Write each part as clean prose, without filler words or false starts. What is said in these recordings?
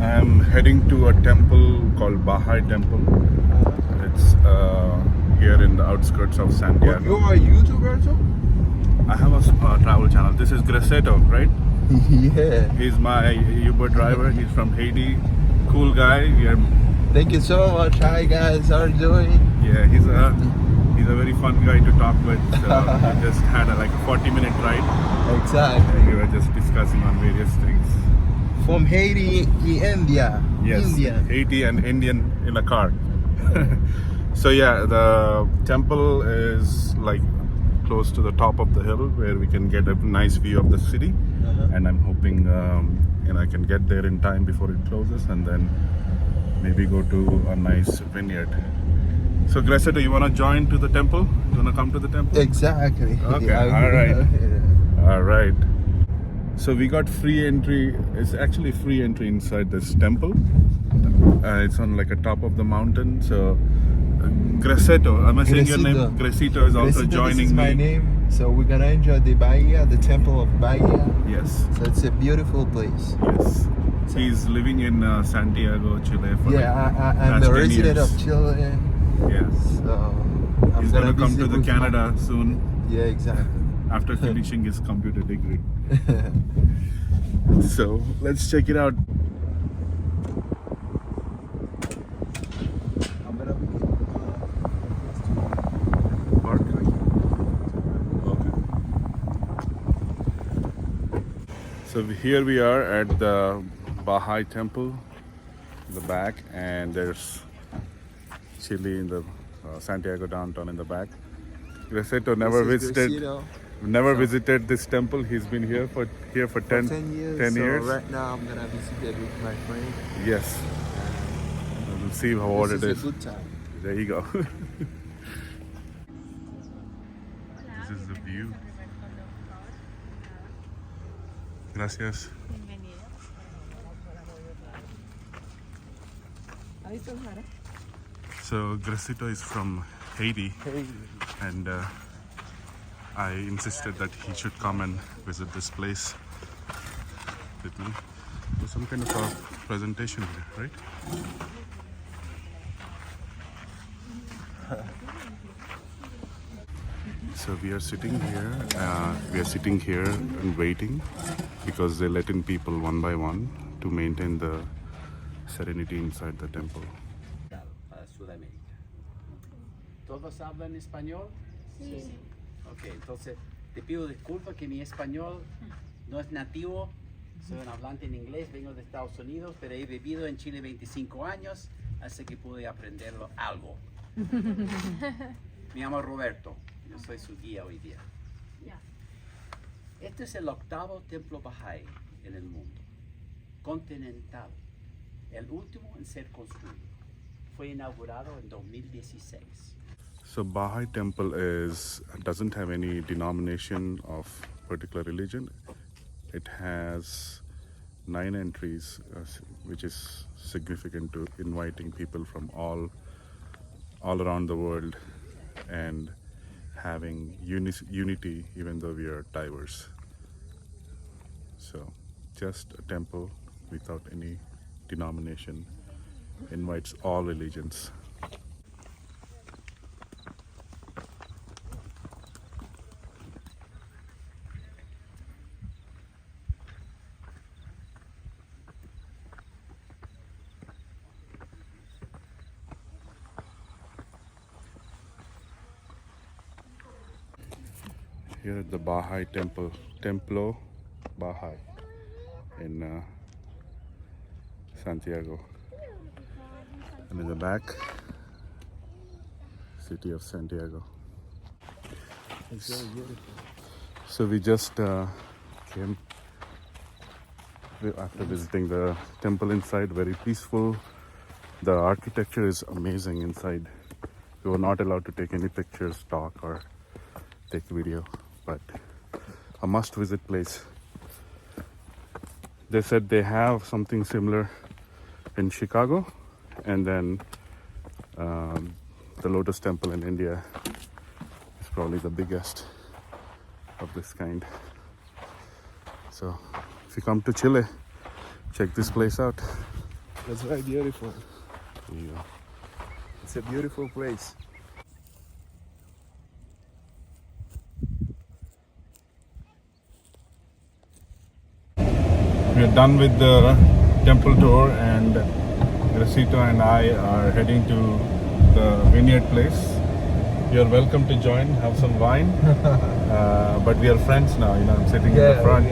I'm heading to a temple called Bahai Temple. It's here in the outskirts of Santiago. You are a YouTuber too? I have a travel channel. This is Gracetto, right? Yeah. He's my Uber driver. He's from Haiti. Cool guy. Thank you so much. Hi guys, how are you doing? Yeah, he's a very fun guy to talk with. We just had a 40-minute ride. Exactly. We were just discussing on various things. From Haiti, India. Yes, India. Haiti and Indian in a car. So yeah, the temple is close to the top of the hill where we can get a nice view of the city. And I'm hoping I can get there in time before it closes, and then maybe go to a nice vineyard. So Gracetto, you want to join to the temple? You want to come to the temple? Exactly. Okay, all right. So we got free entry. It's actually free entry inside this temple. It's on a top of the mountain. So Gracetto, am I saying your name? Gracetto is also joining this is me. my name. So we're gonna enjoy the Bahia, the temple of Bahia. Yes. So it's a beautiful place. Yes. He's living in Santiago, Chile for I'm past a 10 resident years. of Chile. Yes. So He's gonna come to the Canada soon. Yeah, exactly. After finishing his computer degree. So let's check it out. I'm gonna be Park. Okay. So here we are at the Bahai Temple in the back, and there's Chile in the Santiago downtown in the back. Gracetto never visited this temple. He's been here for 10 years. 10 years. So right now I'm gonna visit it with my friend. Yes. We'll see what it is. A good time. There you go. This is the view. Gracias. So Gracetto is from Haiti, and I insisted that he should come and visit this place with me. There's some kind of a presentation here, right? So we are sitting here. And waiting because they let in people one by one to maintain the serenity inside the temple. Para Sudamérica. ¿Todos hablan español? Sí. Ok, entonces te pido disculpas que mi español no es nativo. Soy un hablante en inglés, vengo de Estados Unidos, pero he vivido en Chile 25 años, así que pude aprenderlo algo. Me llamo Roberto, yo soy su guía hoy día. Este es el 8º templo Bahai en el mundo, continental, el último en ser construido. Fue inaugurado en 2016. So Bahai Temple doesn't have any denomination of particular religion. It has 9 entries, which is significant to inviting people from all around the world and having unity even though we are diverse. So just a temple without any denomination invites all religions. Here at the Bahai Temple, Templo Bahai in Santiago. And in the back, city of Santiago. It's very beautiful. So we just came after visiting the temple inside, very peaceful. The architecture is amazing inside. We were not allowed to take any pictures, talk, or take video, but a must-visit place. They said they have something similar in Chicago, and then the Lotus Temple in India is probably the biggest of this kind. So if you come to Chile, check this place out. That's very beautiful. Yeah. It's a beautiful place. We are done with the temple tour, and Gracito and I are heading to the vineyard place. You're welcome to join, have some wine. But we are friends now, you know, I'm sitting in the front.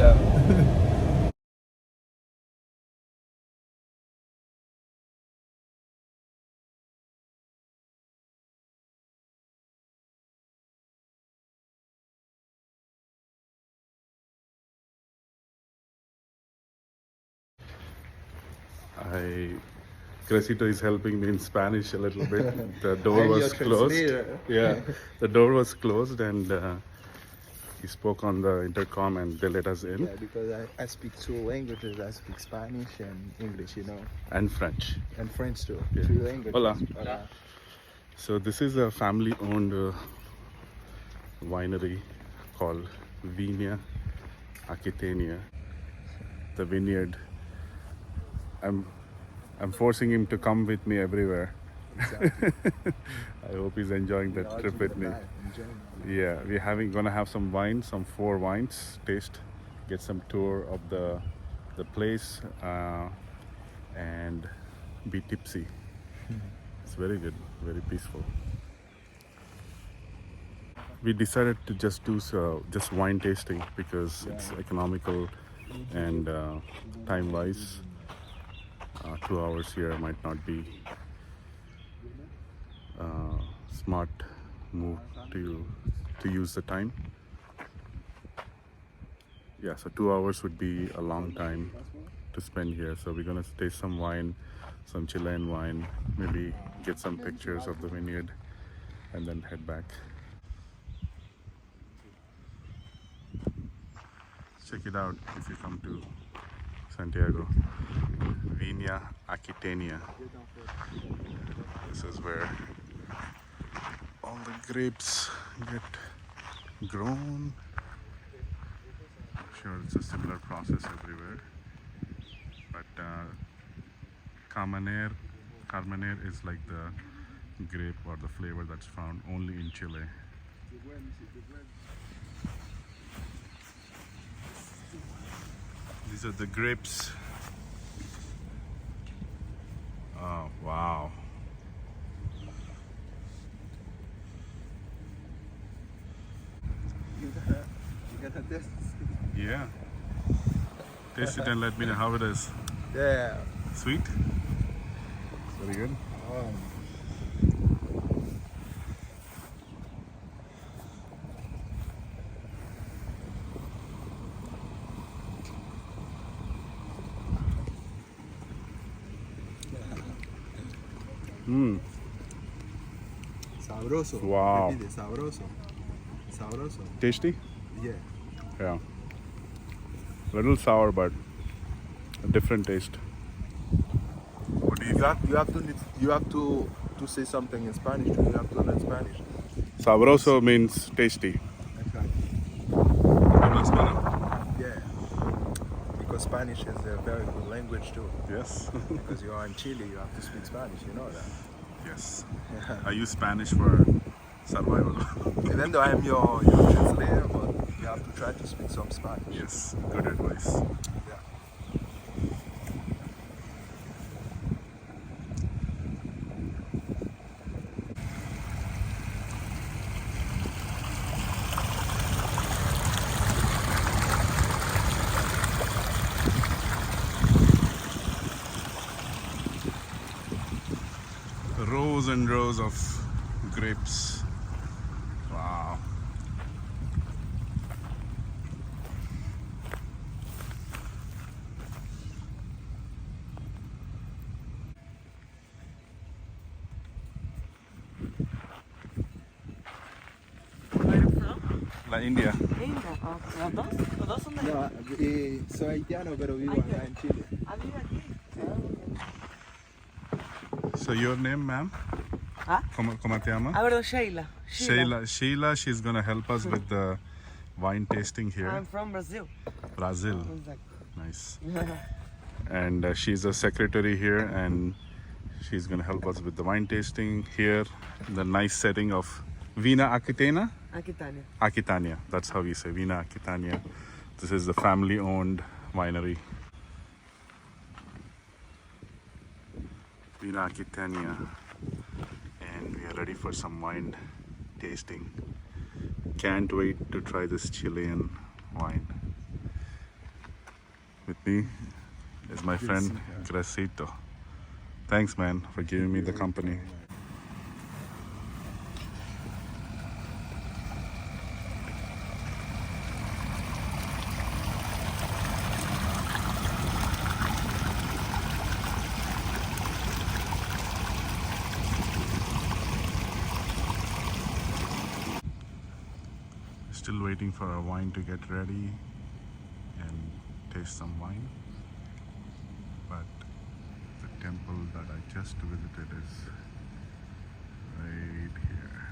Gracito is helping me in Spanish a little bit. The door I'm was your closed. translator. Yeah, the door was closed, and he spoke on the intercom, and they let us in. Yeah, because I speak two languages. I speak Spanish and English, you know, And French. and French too. Yeah. Three languages. Hola. Hola. So this is a family-owned winery called Viña Aquitania. The vineyard. I'm forcing him to come with me everywhere. Exactly. I hope he's enjoying that Enjoy trip the with me. life, enjoy. Yeah, we're gonna have some wine, some 4 wines, taste, get some tour of the place, and be tipsy. It's very good, very peaceful. We decided to just do just wine tasting because it's economical and time-wise, 2 hours here might not be smart move to use the time. Yeah, so 2 hours would be a long time to spend here. So we're gonna taste some wine, some Chilean wine, maybe get some pictures of the vineyard, and then head back. Check it out if you come to Santiago. Viña Aquitania. This is where all the grapes get grown. I'm sure it's a similar process everywhere. But Carmener is like the grape or the flavor that's found only in Chile. These are the grapes. Oh, wow. You gotta taste. Yeah. Taste it and let me know how it is. Yeah. Sweet? Very good. Mmm. Sabroso. Wow. Repite, sabroso. Sabroso. Tasty? Yeah. Yeah. Little sour, but a different taste. What do you You have to say something in Spanish too. You have to learn Spanish. Sabroso means tasty. Exactly. Habla español? Yeah. Because Spanish is a very good language too. Yes. Because you are in Chile, you have to speak Spanish. You know that. Yes. I use Spanish for survival. Even though I am your translator, but you have to try to speak some Spanish. Yes. Good advice. Yeah. Rows and rows of grapes. Wow. Where are you from? La India. India. Okay. ¿Los dos? ¿Los dos son de No, soy haitiano, pero vivo acá en Chile. Ah, vive aquí. So your name, ma'am? ¿Ah? ¿Cómo te llama? Ah, perdón, Sheila. Sheila, she's gonna help us with the wine tasting here. I'm from Brazil. Brazil. Exactly. Nice. and she's a secretary here, and she's gonna help us with the wine tasting here in the nice setting of Viña Aquitania. Aquitania. Aquitania, that's how we say Viña Aquitania. This is the family-owned winery. Viña Aquitania, and we are ready for some wine tasting. Can't wait to try this Chilean wine. With me is my friend Crescito. Thanks, man, for giving me the company. Still waiting for our wine to get ready and taste some wine. But the temple that I just visited is right here.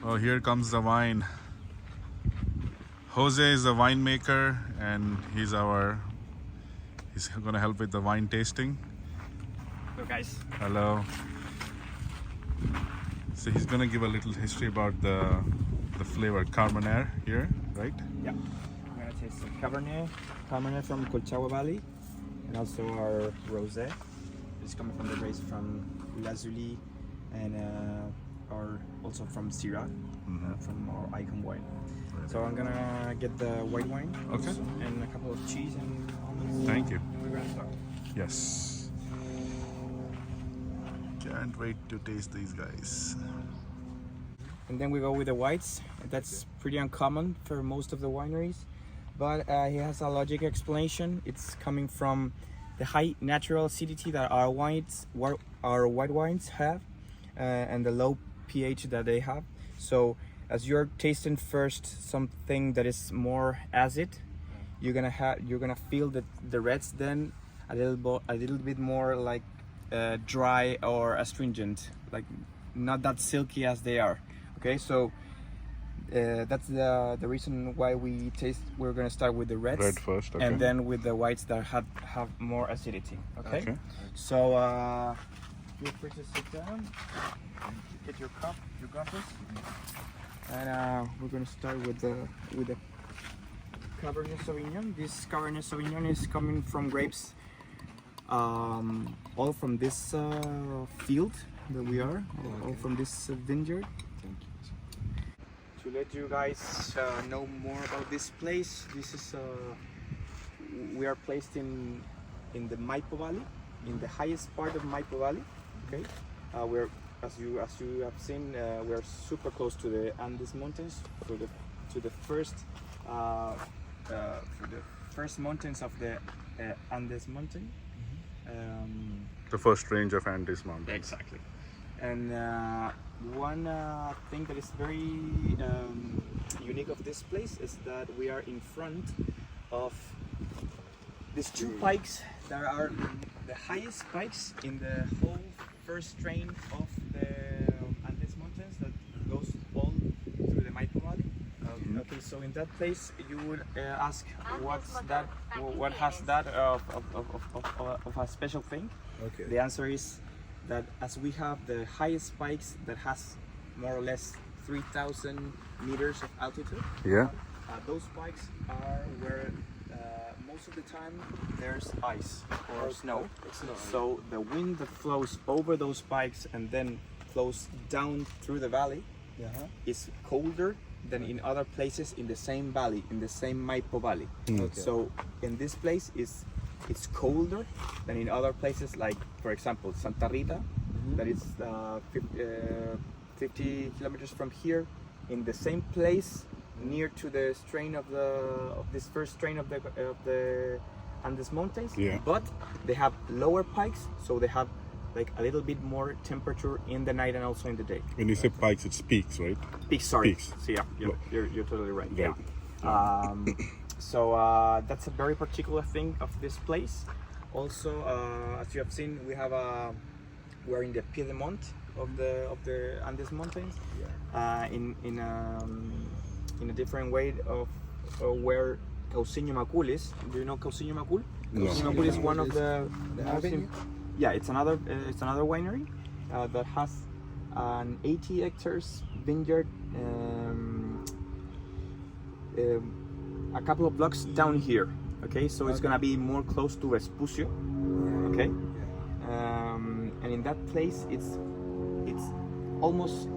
Oh, here comes the wine. Jose is a winemaker, and he's gonna help with the wine tasting. Hello guys. Hello. So he's gonna give a little history about the flavor Carmenere here, right? Yeah. I'm gonna taste some Cabernet from Colchagua Valley, and also our rosé. It's coming from the grapes from Lazuli, and or also from Syrah, from our icon wine. So I'm gonna get the white wine, Okay. also, and a couple of cheese and almonds. Thank you. And we're gonna start. Yes. Can't wait to taste these guys. And then we go with the whites. That's pretty uncommon for most of the wineries, but he has a logic explanation. It's coming from the high natural acidity that our white wines have, and the low pH that they have. So as you're tasting first something that is more acid, you're gonna feel that the reds then a little bit more like dry or astringent, like not that silky as they are. Okay, so that's the reason why we're gonna start with the reds, Red first, okay. and then with the whites that have more acidity. Okay, Okay. so feel free to sit down, get your cup, your glasses, and we're gonna start with the Cabernet Sauvignon. This Cabernet Sauvignon is coming from grapes, all from this field that we are, all from this vineyard. To let you guys know more about this place, this is we are placed in the Maipo Valley, in the highest part of Maipo Valley. Okay, we're as you have seen, we're super close to the Andes Mountains, to the first mountains of the Andes Mountain. The first range of Andes Mountains. Exactly. And one thing that is very unique of this place is that we are in front of these two pikes that are the highest pikes in the whole first train of the Andes Mountains that goes all through the Maipo Valley. Okay, so in that place you would ask, what's that? What has that of a special thing? Okay. The answer is that as we have the highest spikes that has more or less 3,000 meters of altitude, Yeah. those spikes are where most of the time there's ice or snow. So the wind that flows over those spikes and then flows down through the valley is colder than in other places in the same valley, in the same Maipo Valley. So in this place it's colder than in other places, like for example Santa Rita, that is 50 kilometers from here, in the same place near to the strain of this first strain of the Andes Mountains. Yeah. But they have lower pikes, so they have like a little bit more temperature in the night and also in the day. When you say pikes, it's peaks, right? Peaks, sorry. Peaks. So yeah, you're totally right. Right. Yeah. So that's a very particular thing of this place. Also, as you have seen, we're in the Piedmont of the Andes mountains, in a different way of where Cauciño Macul is. Do you know Cauciño Macul? No. Cauciño Macul is one of the most vineyard? yeah, it's another winery that has an 80 hectares vineyard a couple of blocks down here. Okay, so it's gonna be more close to Vespucio. Okay, and in that place, it's almost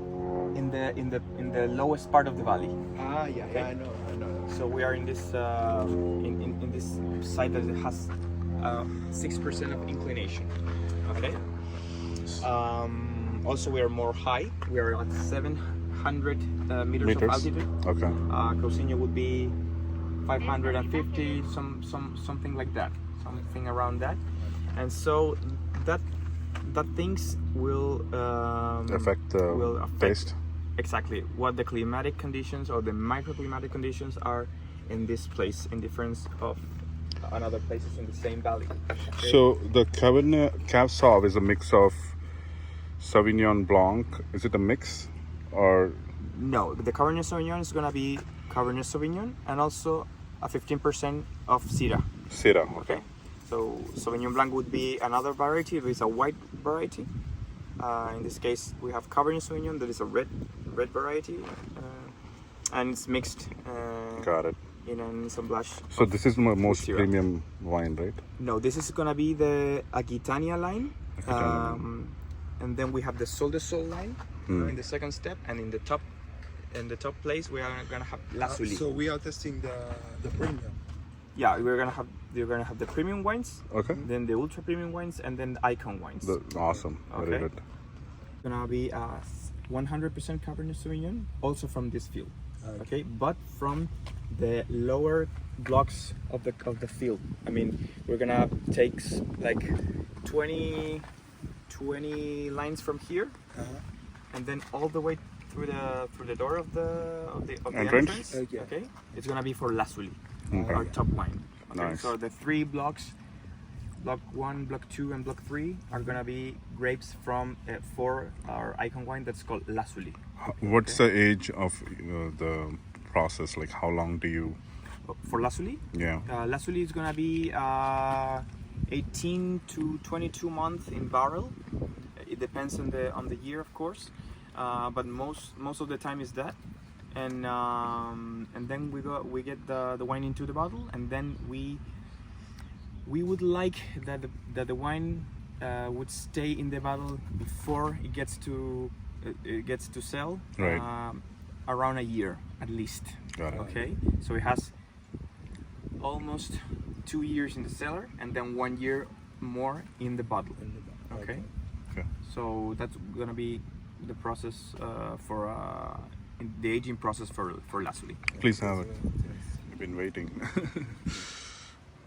in the lowest part of the valley. Yeah, I know. So we are in this in this site that it has 6% of inclination. Okay. Also, we are more high. We are at 700 meters of altitude. Okay. Cauciño would be 550, something like that, something around that. And so that things will Affect the taste. exactly what the climatic conditions or the microclimatic conditions are in this place, in difference of another places in the same valley. Okay? So the Cabernet Cab Sauv is a mix of Sauvignon Blanc. Is it a mix or? No, the Cabernet Sauvignon is gonna be Cabernet Sauvignon and also a 15% of Syrah. Syrah. Okay. So Sauvignon Blanc would be another variety. It is a white variety. In this case, we have Cabernet Sauvignon. That is a red variety, and it's mixed. Got it. In an assemblage. So this is my most Syrah. premium wine, right? No, this is gonna be the Aquitania line, Aquitania. and then we have the Sol de Sol line in the second step, and in the top place we are gonna have Lazuli. So we are testing the premium. Yeah, you're gonna have the premium wines, Okay. then the ultra premium wines, and then the icon wines. Awesome. Very Okay. good. Gonna be 100% Cabernet Sauvignon, also from this field. Okay, but from the lower blocks of the field. I mean, we're gonna take like 20 lines from here, and then all the way through the door of the Entrance? entrance. Okay, it's gonna be for Lazuli, Okay. our top wine. Okay, Nice. so the 3 blocks, block 1, block 2, and block 3 are gonna be grapes from for our icon wine that's called Lazuli. What's the age of the process? Like, how long do you? For Lazuli, Yeah. Lazuli is gonna be 18 to 22 months in barrel. It depends on the year, of course, but most of the time is that. And then we get the wine into the bottle, and then we would like that the wine would stay in the bottle before it gets to sell. Right. Around a year at least. Got it. Okay, so it has almost 2 years in the cellar and then 1 year more in the bottle. Okay, Okay. so that's gonna be the process for the aging process for Lazuli. Please have it. I've been waiting.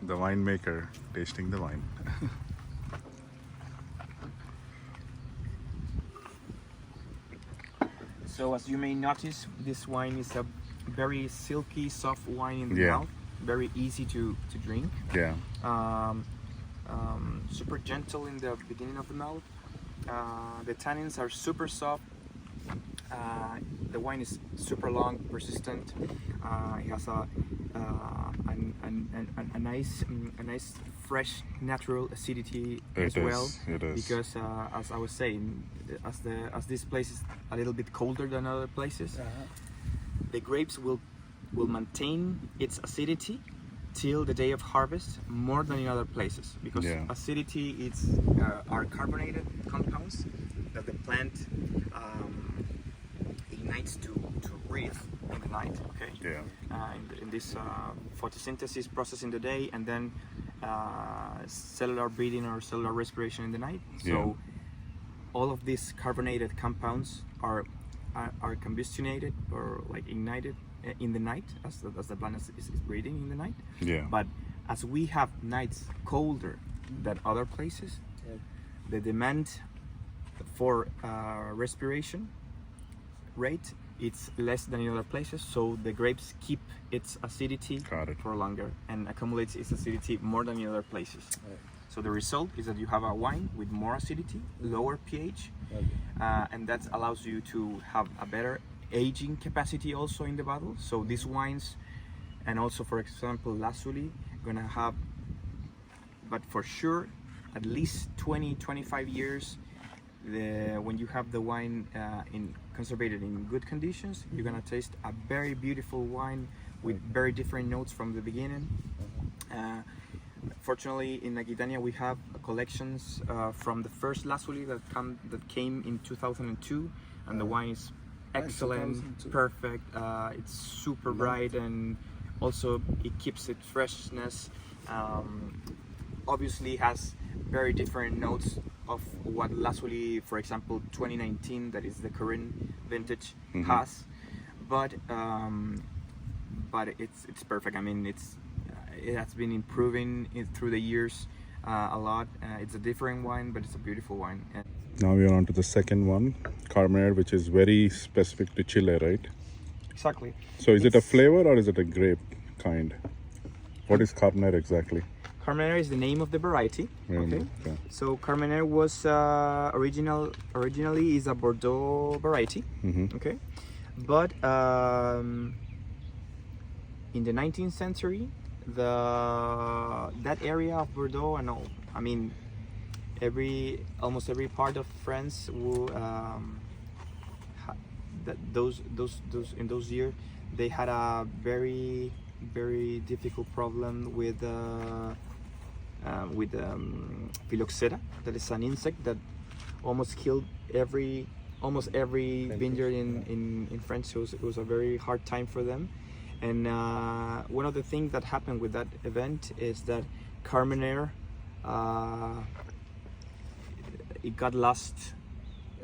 The winemaker tasting the wine. So as you may notice, this wine is a very silky, soft wine in the Yeah. mouth, very easy to drink. Yeah. Super gentle in the beginning of the mouth. The tannins are super soft. The wine is super long, persistent. It has a nice, fresh, natural acidity as well. It is. Because as I was saying, as this place is a little bit colder than other places, the grapes will maintain its acidity till the day of harvest more than in other places, because Yeah. acidity are carbonated compounds that the plant ignites to breathe in the night. Okay. Yeah. In this photosynthesis process in the day, and then cellular breathing or cellular respiration in the night. So Yeah. all of these carbonated compounds are combustionated or like ignited in the night as the plant is breathing in the night. Yeah. But as we have nights colder than other places, the demand for respiration rate it's less than in other places, so the grapes keep its acidity Got it. for longer and accumulates its acidity more than in other places. So the result is that you have a wine with more acidity, lower pH, and that allows you to have a better aging capacity also in the bottle. So these wines, and also for example Lazuli, gonna have, but for sure, at least 20-25 years. When you have the wine conserved in good conditions, you're gonna taste a very beautiful wine with very different notes from the beginning. Fortunately, in Aquitania we have collections from the first Lazuli that came in 2002, and the wine is excellent, 2002. perfect. It's super bright, and also it keeps its freshness. Obviously has very different notes of what Lazuli, for example, 2019, that is the current vintage, has, but it's perfect. I mean, it has been improving through the years a lot. It's a different wine, but it's a beautiful wine. Now we are on to the second one, Carmenere, which is very specific to Chile, right? Exactly. So is it a flavor or is it a grape kind? What is Carmenere exactly? Carmenere is the name of the variety. Okay. So Carmenere was originally is a Bordeaux variety. Okay. But in the 19th century, that area of Bordeaux, and all, I mean, almost every part of France in those years, they had a very difficult problem with phylloxera, that is an insect that almost killed almost every vineyard in France. So it was a very hard time for them. And one of the things that happened with that event is that Carmenere, it got lost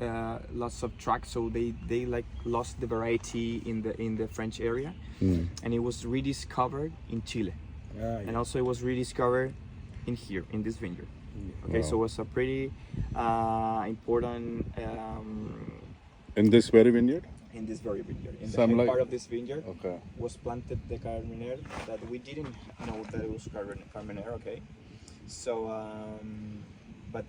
of track, so they like lost the variety in the French area, and it was rediscovered in Chile, and also it was rediscovered in this vineyard. Okay, so it was a pretty important in this very vineyard. In this very vineyard, in So the I'm part of this vineyard, Okay. was planted the Carmenere that we didn't know that it was Carmenere. Okay, so but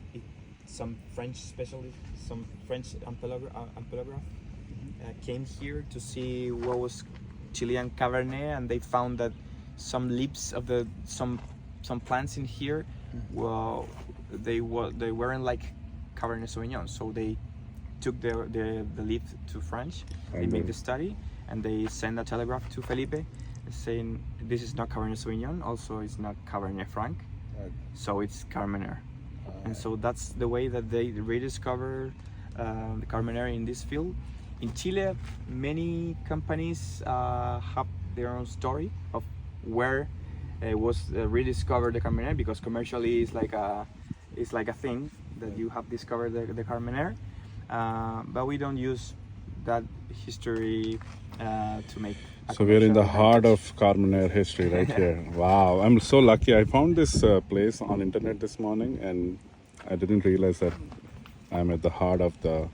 some French specialists, some French ampelograph came here to see what was Chilean Cabernet, and they found that some leaves of some plants in here, well, they weren't like Cabernet Sauvignon, so they took the leaf to France. They made the study, and they sent a telegraph to Felipe saying this is not Cabernet Sauvignon, also it's not Cabernet Franc, so it's Carmenere. And so that's the way that they rediscover the Carmenere in this field. In Chile, many companies have their own story of where it was rediscovered the Carmenere, because commercially it's like a thing that you have discovered the Carmenere, but we don't use that history to make. So we're in the heart of Carmenere history right here. Wow, I'm so lucky. I found this place on internet this morning, and I didn't realize that I'm at the heart of the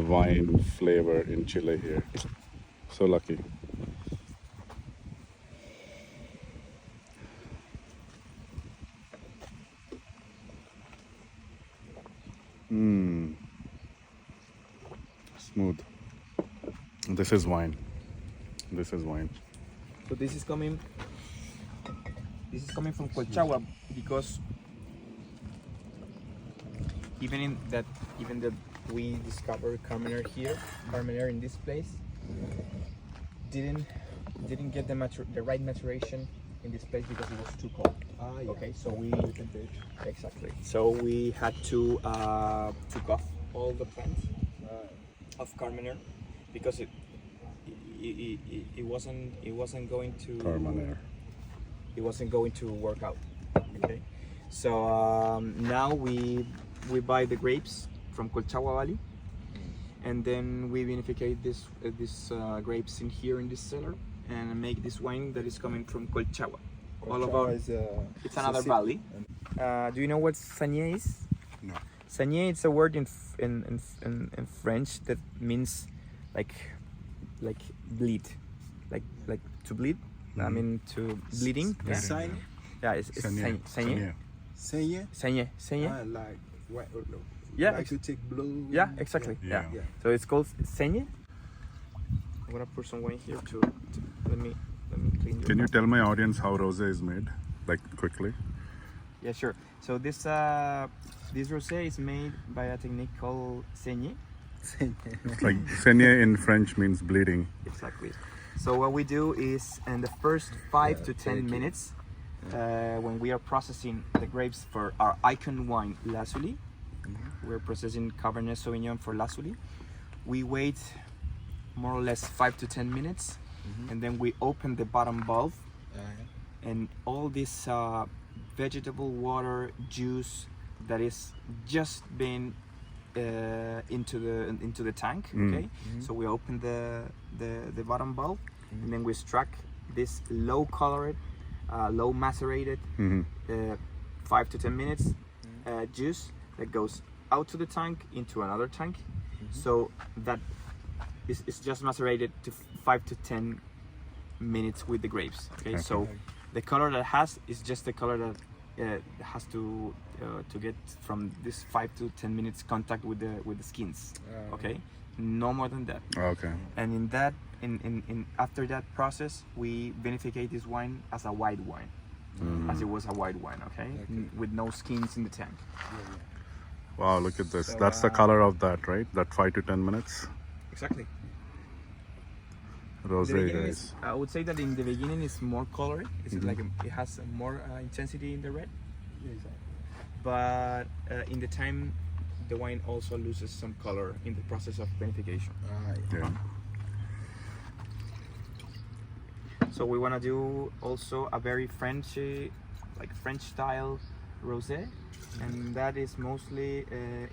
wine flavor in Chile here. So lucky. Smooth. This is wine. This is wine. So this is coming from Colchagua, because even that we discovered Carmenere in this place, didn't get the right maturation in this place because it was too cold. Okay, so we had to took off all the plants of Carmenere, because it wasn't going to Carmenere. It wasn't going to work out. Okay, so now we buy the grapes from Colchagua Valley, and then we vinificate these grapes in here in this cellar and make this wine that is coming from Colchagua. All about it's another valley. Do you know what saignée is? No. Saignée, it's a word in French that means like bleed, like to bleed. I mean to bleeding. Yeah, it's saignée. Sanye? Sanye. Like what? Yeah, Like to take blue. Yeah, exactly. Yeah. Yeah. So it's called Sanye. I'm gonna pour some wine here to let me clean. Can you tell my audience how rosé is made, like quickly? Yeah, sure. So this rosé is made by a technique called saignée. Like saignée in French means bleeding. Exactly. So what we do is in the first 5 to 10 minutes, when we are processing the grapes for our icon wine Lazuli, we're processing Cabernet Sauvignon for Lazuli. We wait more or less 5 to 10 minutes, and then we open the bottom valve, and all this vegetable water juice that is just been into the tank. Okay, so we open the bottom valve, and then we extract this low colored, low macerated 5 to 10 minutes juice that goes out to the tank into another tank. So that is just macerated to 5 to 10 minutes with the grapes. Okay, so the color that has is just the color that has to get from this 5 to 10 minutes contact with the skins. Okay, no more than that. Okay. And in that, in after that process, we vinificate this wine as a white wine, as it was a white wine. Okay, with no skins in the tank. Wow, look at this. So, That's the color of that, right? That 5 to 10 minutes. Exactly. Rosé, guys. I would say that in the beginning it's more colored. It's like it has more intensity in the red. But in the time, the wine also loses some color in the process of vinification. Yeah. So we want to do also a very Frenchy, like French style rosé, and that is mostly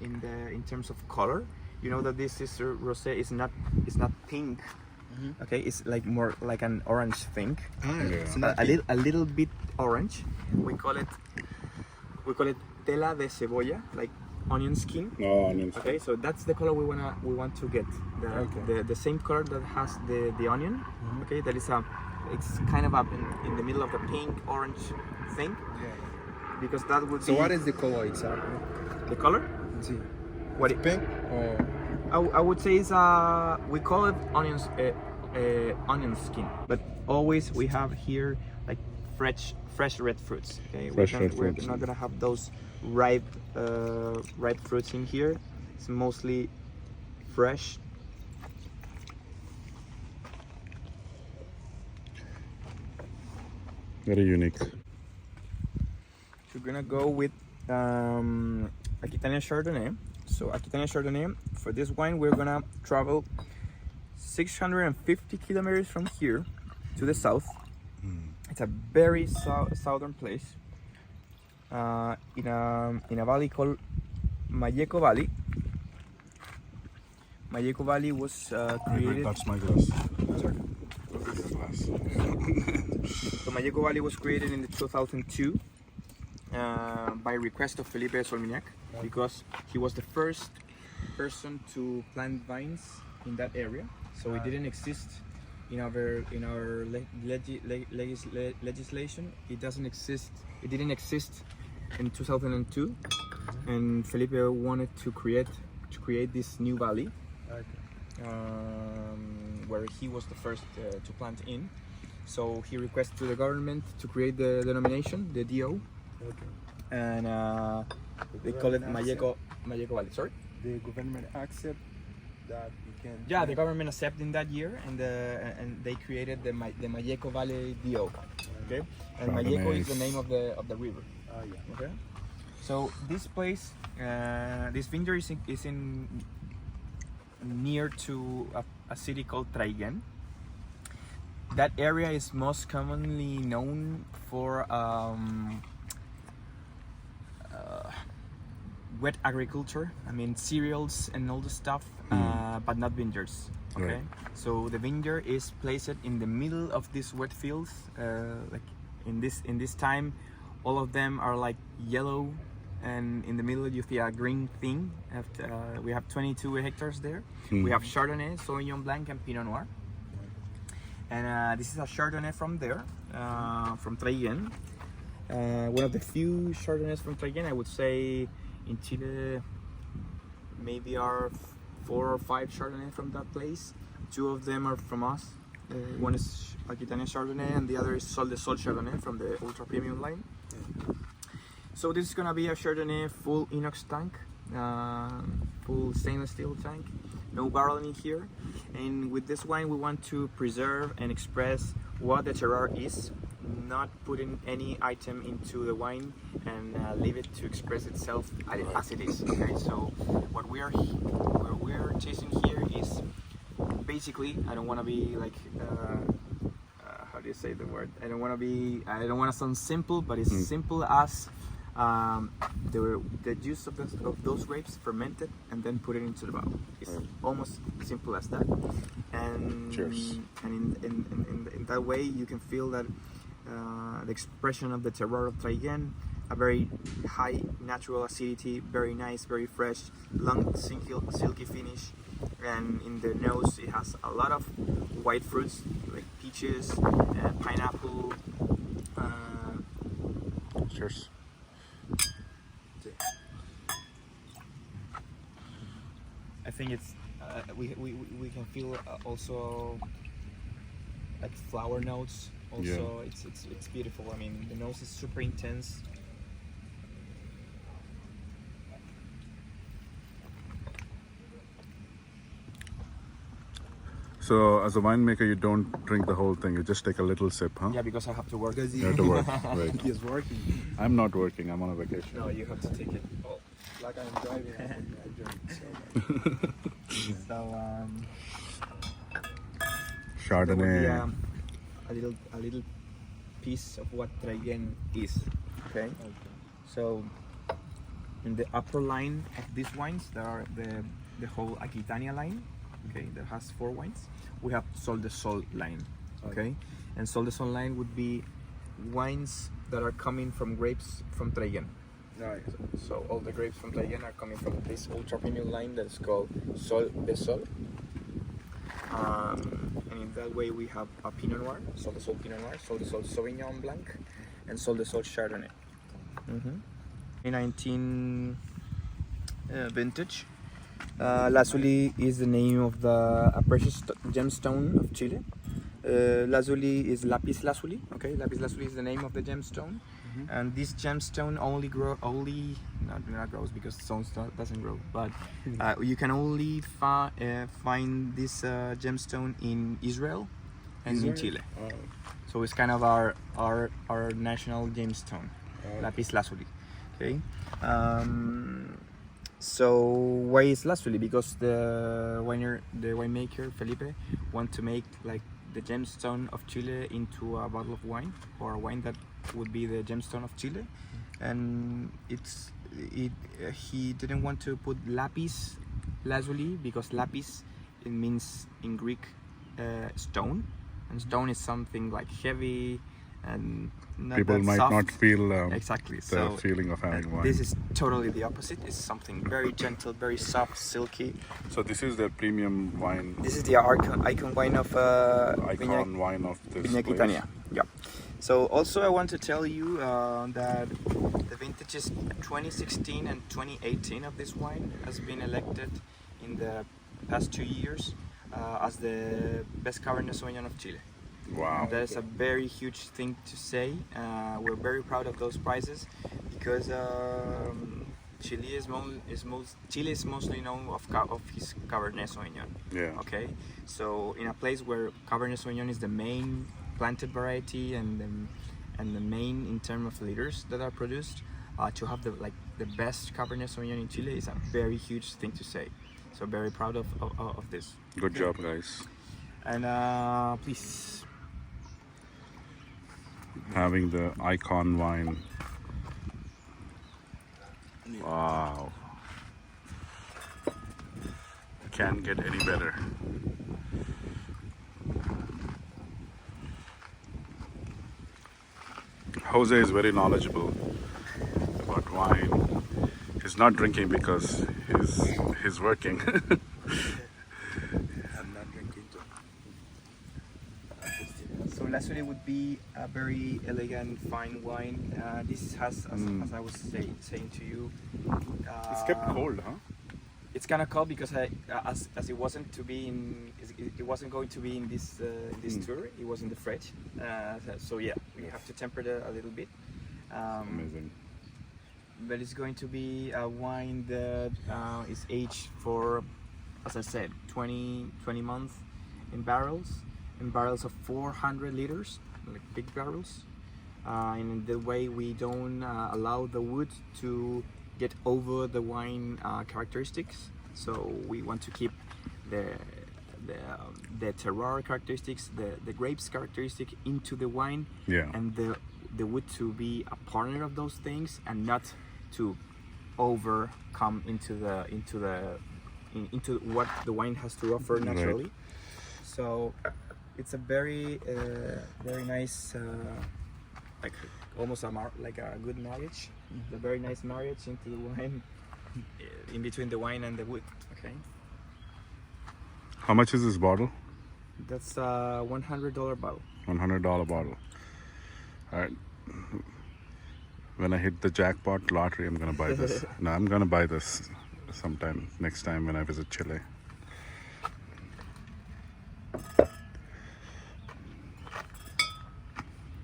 in terms of color. You know that this is rosé is not pink. Okay, it's like more like an orange thing. It's A little bit orange. We call it tela de cebolla, like onion skin. No, onions. Okay, so that's the color we want to get. The same color that has the onion. Okay, that is it's kind of up in the middle of the pink orange thing. Because that would So be what is the color exactly? the color. See. What it, Pink or I would say is we call it onion skin, but always we have here like fresh red fruits. Okay, Fresh red fruits. We're not gonna have those ripe fruits in here. It's mostly fresh. Very unique. We're gonna go with Aquitania Chardonnay. So Aquitania Chardonnay, for this wine we're gonna travel 650 kilometers from here to the south. It's a very southern place in a valley called Malleco Valley. Malleco Valley was created. That's my glass. So Malleco Valley was created in 2002 by request of Felipe Solminiac, because he was the first person to plant vines in that area. So it didn't exist in our legislation. It doesn't exist. It didn't exist in 2002, and Felipe wanted to create this new valley, where he was the first to plant in. So he requested to the government to create the denomination, the DO, and they call it Malleco Valley. Sorry. the government accept that we can? Yeah, the government accepted in that year, and they created the Malleco Valley DO. Okay, and Malleco is the name of the river. Okay, so this place, this vineyard is in near to a city called Traiguén. That area is most commonly known for wet agriculture. I mean cereals and all the stuff, but not vineyards. Okay, Right. so the vineyard is placed in the middle of these wet fields. Like in this time, all of them are like yellow, and in the middle you see a green thing. We have 22 hectares there. We have Chardonnay, Sauvignon Blanc, and Pinot Noir. And this is a Chardonnay from there, from Traiguén. One of the few Chardonnays from Traiguén. I would say in Chile maybe are 4 or 5 Chardonnay from that place. 2 of them are from us. One is Aquitania Chardonnay and the other is Sol de Sol Chardonnay from the ultra premium line. So this is gonna be a Chardonnay full inox tank, full stainless steel tank, no barrel in here. And with this wine we want to preserve and express what the terroir is, not putting any item into the wine and leave it to express itself as it is. Okay, so what we're tasting here is basically, I don't want to be like how do you say the word? I don't want to sound simple, but it's simple as the juice of those grapes fermented and then put it into the bottle. It's almost simple as that. And Cheers. And in that way you can feel that the expression of the terroir of Traiguén, a very high natural acidity, very nice, very fresh, long silky finish. And in the nose it has a lot of white fruits like peaches, pineapple. Cheers. I think it's we can feel also like flower notes. Also, it's beautiful. I mean, the nose is super intense. So as a winemaker, you don't drink the whole thing. You just take a little sip, huh? Yeah, because I have to work. You have to work. Right. He is working. I'm not working. I'm on a vacation. No, you have to take it. Oh. Like I'm driving, I drink. So Chardonnay. a little piece of what Traiguén is. Okay. So in the upper line of these wines, there are the whole Aquitania line. Okay, that has 4 wines. We have Sol de Sol line. Okay, and Sol de Sol line would be wines that are coming from grapes from Traiguén. Right. So all the grapes from Traiguén are coming from this ultra premium line that's called Sol de Sol. And in that way we have a Pinot Noir, Sol de Sol Pinot Noir, Sol de Sol Sauvignon Blanc, and Sol de Sol Chardonnay. 2019 vintage. Lazuli is the name of a precious gemstone of Chile. Lazuli is lapis lazuli. Okay, lapis lazuli is the name of the gemstone, and this gemstone only not grows because stones doesn't grow. But you can only find this gemstone in Israel and in Chile. So it's kind of our national gemstone, lapis lazuli. Okay. So why is lazuli? Because the winemaker Felipe want to make like the gemstone of Chile into a bottle of wine, or a wine that would be the gemstone of Chile, and he didn't want to put lapis lazuli because lapis it means in Greek stone, and stone is something like heavy and not People that might soft. not feel Exactly. the feeling of having wine. This is totally the opposite. It's something very gentle, very soft, silky. So this is the premium wine. This is the icon wine of Icon wine of this Viña place. Aquitania. Yeah. So also I want to tell you that the vintages 2016 and 2018 of this wine has been elected in the past 2 years as the best Cabernet Sauvignon of Chile. Wow. That is a very huge thing to say. We're very proud of those prizes because Chile is mostly known of his Cabernet Sauvignon. Yeah. Okay, so in a place where Cabernet Sauvignon is the main planted variety and the main in terms of liters that are produced, to have the best Cabernet Sauvignon in Chile is a very huge thing to say. So very proud of this. Good job, guys. And please. Having the icon wine. Wow. Can't get any better. Jose is very knowledgeable about wine. He's not drinking because he's working. I'm not drinking too. So Lazuli would be a very elegant, fine wine. This has, as I was saying to you, It's kept cold, huh? it's kind of cold because as it wasn't to be in, it wasn't going to be in this tour. It was in the fridge. So yeah, we have to temper it a little bit. Amazing. But it's going to be a wine that is aged for, as I said, 20 months in barrels of 400 liters, like big barrels. In the way we don't allow the wood to get over the wine characteristics, so we want to keep the terroir characteristics, the grapes characteristic into the wine, Yeah. and the wood to be a partner of those things and not to overcome into what the wine has to offer naturally. Right. So it's a very nice, like almost like a good marriage. A very nice marriage into the wine, in between the wine and the wood. Okay, How much is this bottle? that's a $100 bottle. $100 bottle. All right. When I hit the jackpot lottery, I'm gonna buy this. No, I'm gonna buy this sometime next time when I visit Chile.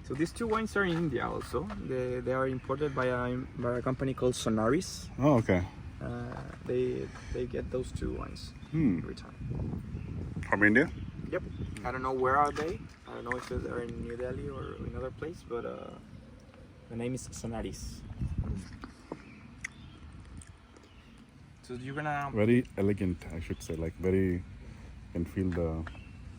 So these two wines are in India also. They are imported by a company called Sonaris. Oh, okay. They get those two wines every time. From India? Yep. I don't know where are they. I don't know if they're in New Delhi or another place, but the name is Sonaris. So you're gonna Very elegant, I should say. Like very, can feel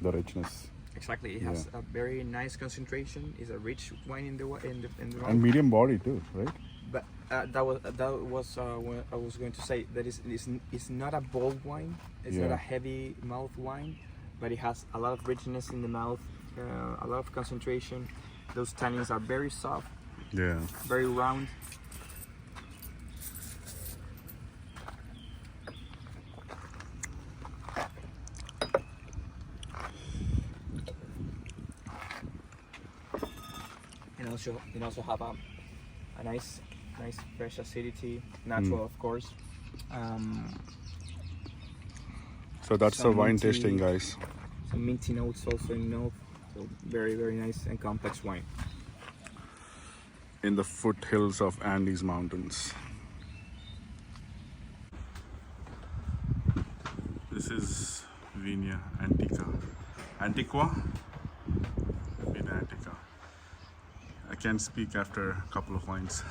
the richness. exactly. It has a very nice concentration. It's a rich wine in the wine. And medium body too, right? But that was what I was going to say. That it's not a bold wine. It's not Yeah. a heavy mouth wine, but it has a lot of richness in the mouth, a lot of concentration. Those tannins are very soft, Yeah. very round. And also, it also have a nice fresh acidity, natural of course. So that's the Some wine minty- tasting, guys. Some minty notes also in mouth. So very nice and complex wine. In the foothills of Andes Mountains. This is Viña Antigua. Viña Antigua. I can't speak after a couple of wines.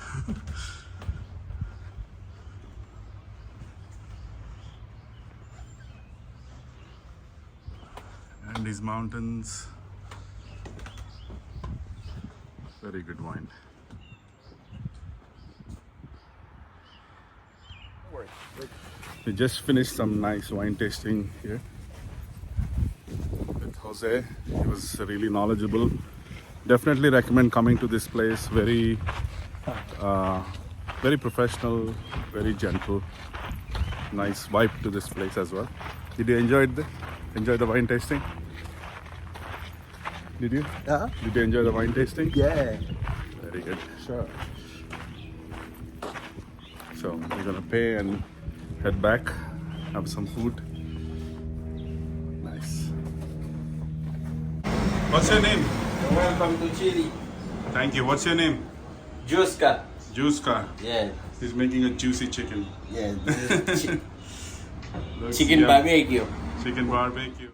Andes Mountains. Very good wine. We just finished some nice wine tasting here with Jose. He was really knowledgeable. Definitely recommend coming to this place. Very professional, very gentle. Nice vibe to this place as well. Did you enjoy the wine tasting? Did you? Yeah. Did you enjoy the wine tasting? Yeah. Very good. Sure. So we're gonna pay and head back, have some food. Nice. What's your name? Welcome to Chile. Thank you. What's your name? Juska. Juska. Yeah, He's making a juicy chicken. yeah. This is Looks chicken yum. barbecue. Chicken barbecue.